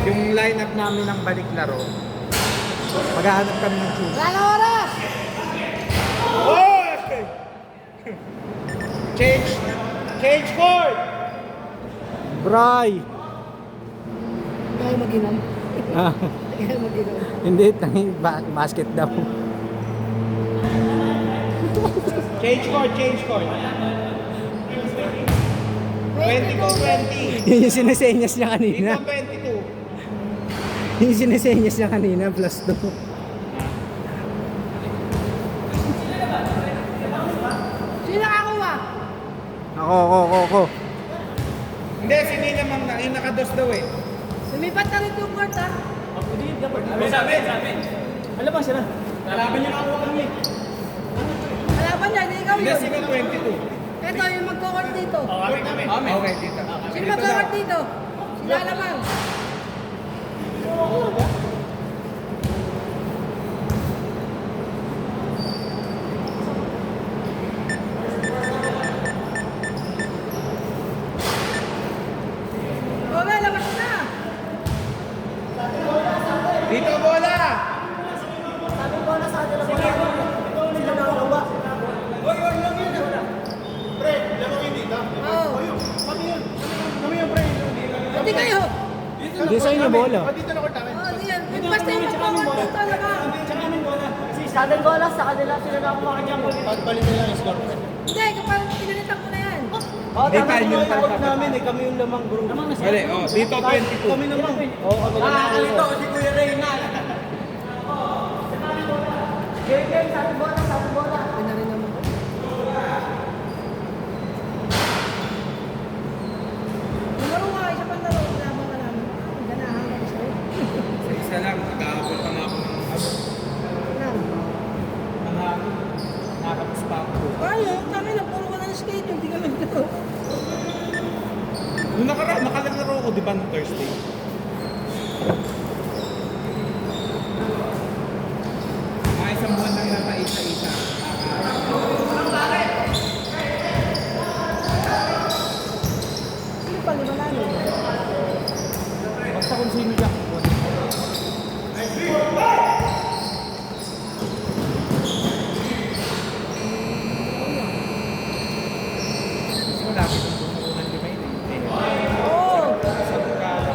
yung lineup namin ng balik laro. Maghahanap kami ng shoes. Wala na oras! Oh! Change court! Bray! Kaya mag-inom. Ah, Kaya mag-inom. hindi, basket daw. Change court. 20 ko 20. Yun yung sinesenyas niya kanina. Dito 22. Yung sinesenyas niya kanina, plus 2. Sino nakakuha? Ako. Hindi, si Nina mang yung nakados daw eh. Lumipat na rin yung court ha. Sabi. Alam ba sila? Kalaban niya ako kami. Kalaban niya, hindi ikaw Hindi, yun. sino 22? Ito, yung magkukort dito. Okay, dito. Sino magkukort dito? Sila naman. Okay, labas na. Dito bola! Oo. Hindi kayo. Hindi sa inyo bola. Oo, di yan. Basta yung magkukort dito, labas. Sa atin bola, sa kanila sila na kumakan niya. Hindi, kapag pinalitan ko na yan. Hindi tayo yung Tawag namin eh, kami yung lamang group. Mali, oh, dito 22. Kami naman. Oo, kami naman. Dito, si Kuya Reyna. Game, sa atin bola. Ito na rin naman. Laro nga, isa pang laro. Laban ka namin. Ganahan ka sa'yo. Sa isa lang, nag-aabot pa nga ako ng Lang. nakapos pa ako. Ayaw, kami na puro ka ng skate. Hindi ka nagdaro. Nung nakalaro ko, di ba, nung Thursday? Mga isang buwan lang nata isa-isa. Hindi pa, lima namin. Basta kung sino siya. Mas malapit ang bumukunan di ba yun eh? Oo. Sa Bukala.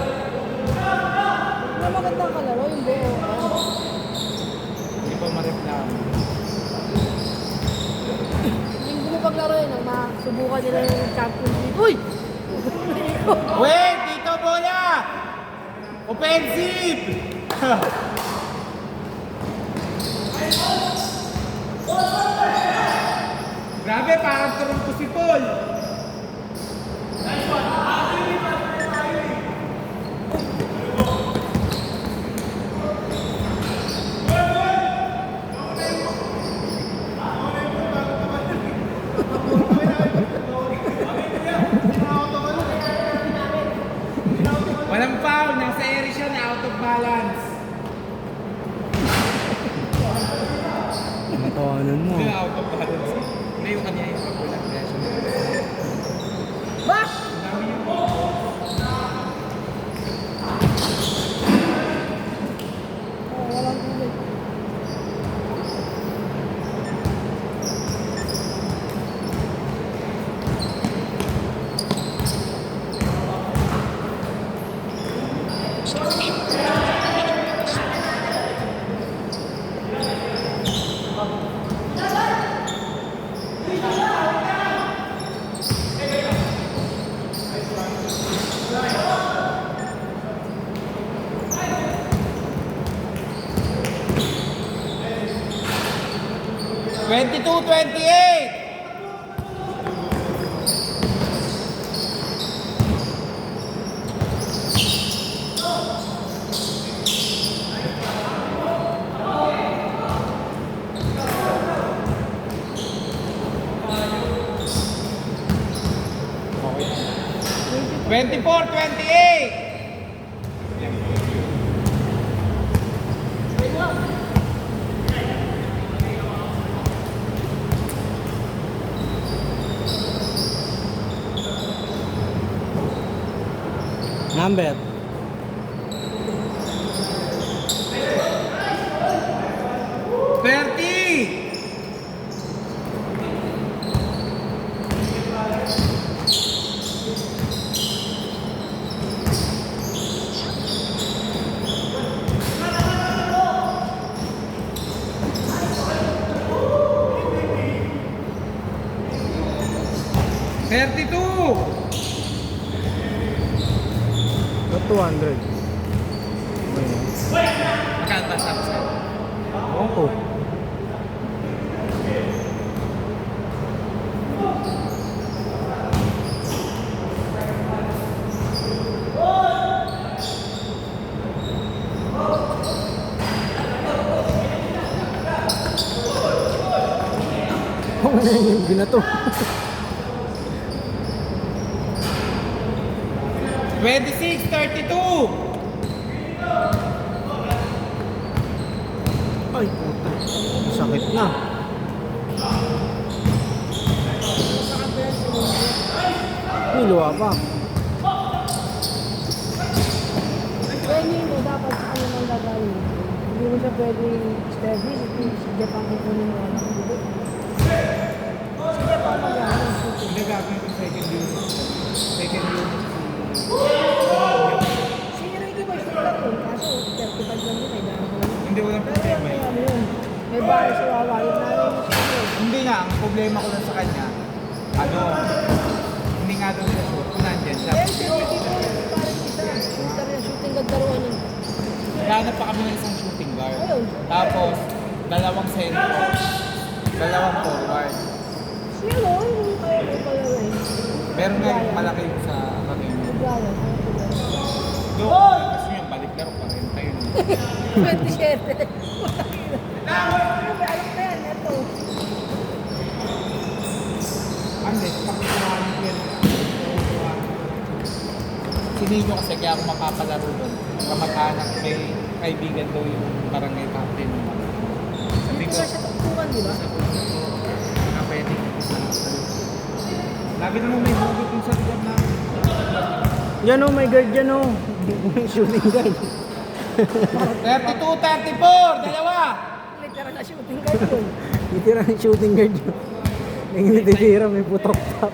Na magandang kalaro yung buo. Hindi pa mareklamo. Hindi mo paglaro yun, ang masubukan nila yung Champions League. Uy! Wait! Dito bola! Offensive! Grabe, parang turong ko si Paul. Walang foul, nasa area siya na out of balance. Nakawanan mo. Hindi out of balance. Hindi yung kanya yung pagkulang. Kaya siya Ba? Oh, walang ulit. Twenty-two, 28! Twenty-four, 28! Number. 32! Not 200. Magkano ba sabi sa'yo? Ewan ko. Ano yung binato? 26, 32! Ay, puta. Sakit na. May luwa pa. Training mo dapat sa kanya lang gagawin. Hindi mo siya pwedeng steady. Si Japan kukunin mo lang. Si Japan mag-aaral. Hindi gagawin ko second unit. Second unit. Si Ricky Boy sila lang yun. Kaso 35 lang yun. May dami lang. Hindi walang Pero problema may yun. ano yun. May bahay sa wawalit na rin. Hindi nga, ang problema ko lang sa kanya, ano, hindi nga doon sa shoot, kung nandyan siya. Eh, si Ricky Boy, parang isa. Shooter yung shooting guard daruan yun. Hanap pa kami ng isang shooting guard. Ayun. Tapos, dalawang center, dalawang forward. Si ano, yung kaya ko pala rin. Meron nga yung malaki yung sa kami. Brian. Doon, kasi yung balik laro pa rin tayo. 27. Ano ba? Alam ko yan. Ito. Ande, pakikuhaan ko yan. Sinino kasi kaya ako makapalaro doon. Kamag-anak, may kaibigan daw yung barangay captain. Sabi Dito ko, nga siya tuktukan, di ba? na pwede. Lagi naman may hugot yung sa lugar na. Yan o, may guard yan o. May shooting guard. 32, 34, dalawa! Literal na shooting guard yun. Itira ng shooting guard yun. Yung nititira, may putok pa.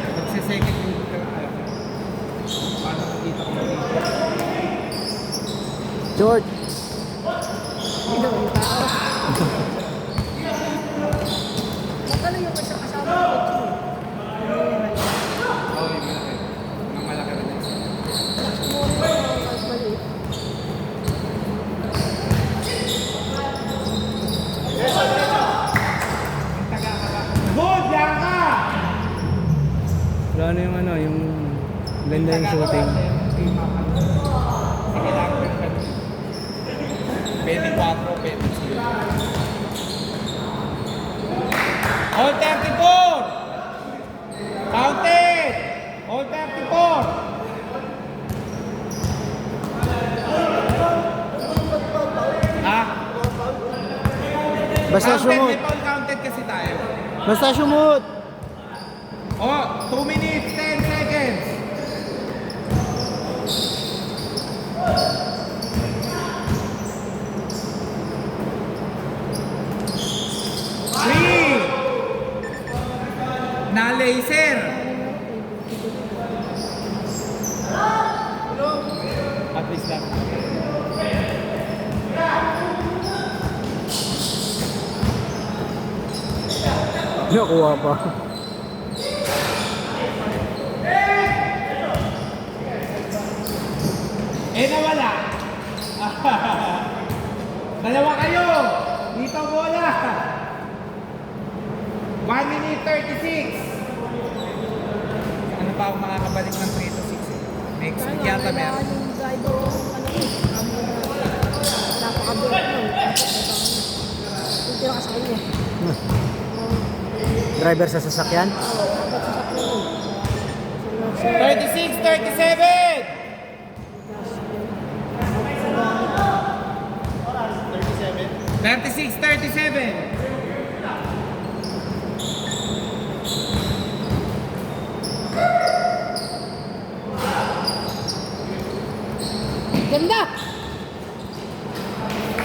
Nagsisecond unit ka na. Paano makita ko dito? George. Ito, yung tao. Magkano yung isa kasama ko? Oo, yung malaki. Mga malaki rin yung isa. Maliit. Ang taga ka ba? Good! Yan ka! Wala na yung ano, yung ganda yung shooting. Sige lang, pwede 4, pwede 0. All 34! Counted! All 34! Ha? Basta Counted, sumut. may foul counted kasi tayo. Basta sumut. Oh, 2 minutes, 10 seconds. Three. Na laser. At least lang. Nakuha pa. Nawala. Dalawa kayo. Dito bola. 1 minute 36. Ano pa ako makakabalik ng 3 to 6 eh? Next week yata meron. Yung driver ko, napakabirat nun. Yung tira ka sa kanya. Driver sa sasakyan. Dapat sa sakyan yun. 36, 37! 36, 37! Ganda!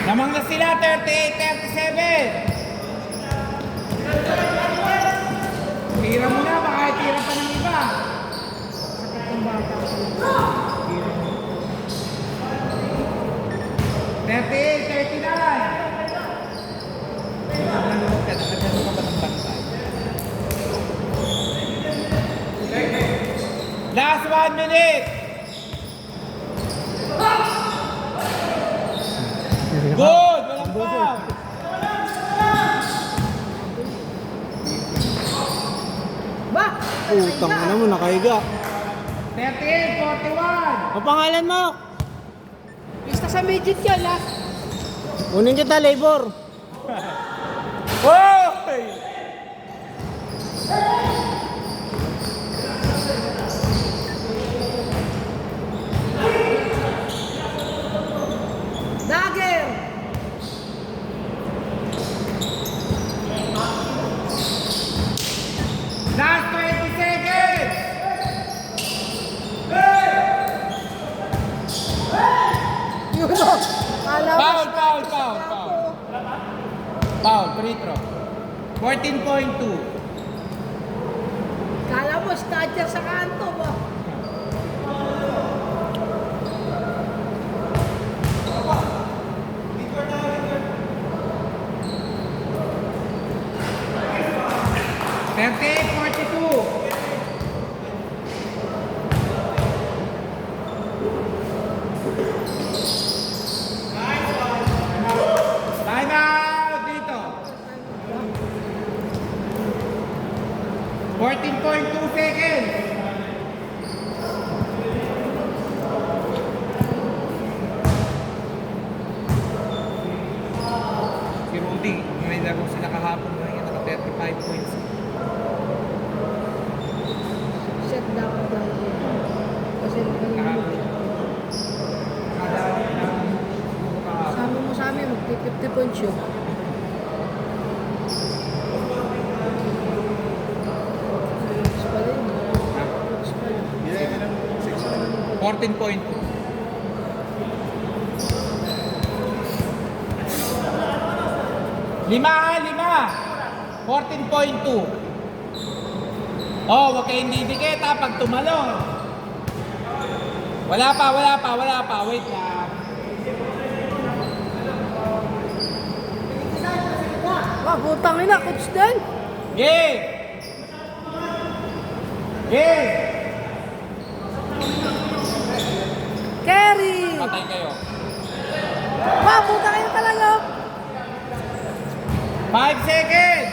Namang na sila, 38, 37! Tira mo na, baka tira pa ng iba. Sakit ng bata. 38, 39! Nanonood ka, nakagano ka ba ng bantay? 1 minute! Good! Walang foul! Ba? Putang ina mo, nakahiga. 13-41! Ang pangalan mo? Pista sa midget yan, ha? Kunin kita, labor. Hoy! Dagger! Last 20 seconds! Yun o! Kala mo, Foul, foul, foul, foul. Foul, free throw. 14.2. kala mo, statcher sa kanto ba? Thirty-eight, 42. Time out dito. 14.2 seconds. Si Rudy, may laro sila kahapon ngayon, naka 35 points. Set dapat lang yun. Kasi Kahapon. Nakadali na kahapon. sama mo sa amin, magti-50 points yun. Mas pala yun. Mas pala. 14.2. Lima! 14.2. Oh, wag kayong didikit ha pag tumalon. Wala pa. Wait lang. Ah, putang ina, coach din. Game! Game! Kerry! Patay kayo. Ah, putang ina talaga. 5 seconds!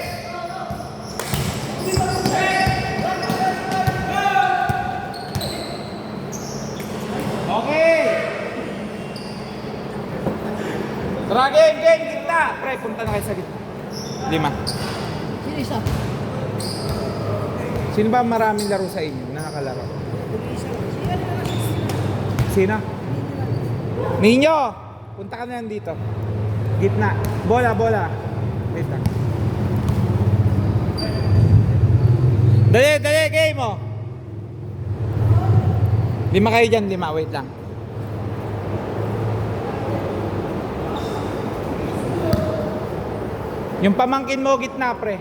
Okay! Tara, game, gitna! Pre, punta na kayo sa gitna. 5. Sino isa? Sino ba maraming laro sa inyo? Nakakalaro? Sino? Ninyo! Punta ka na lang dito. Gitna. Bola. Wait lang. Dali, game mo. 5 kayo dyan, 5. Wait lang. Yung pamangkin mo, gitna, pre.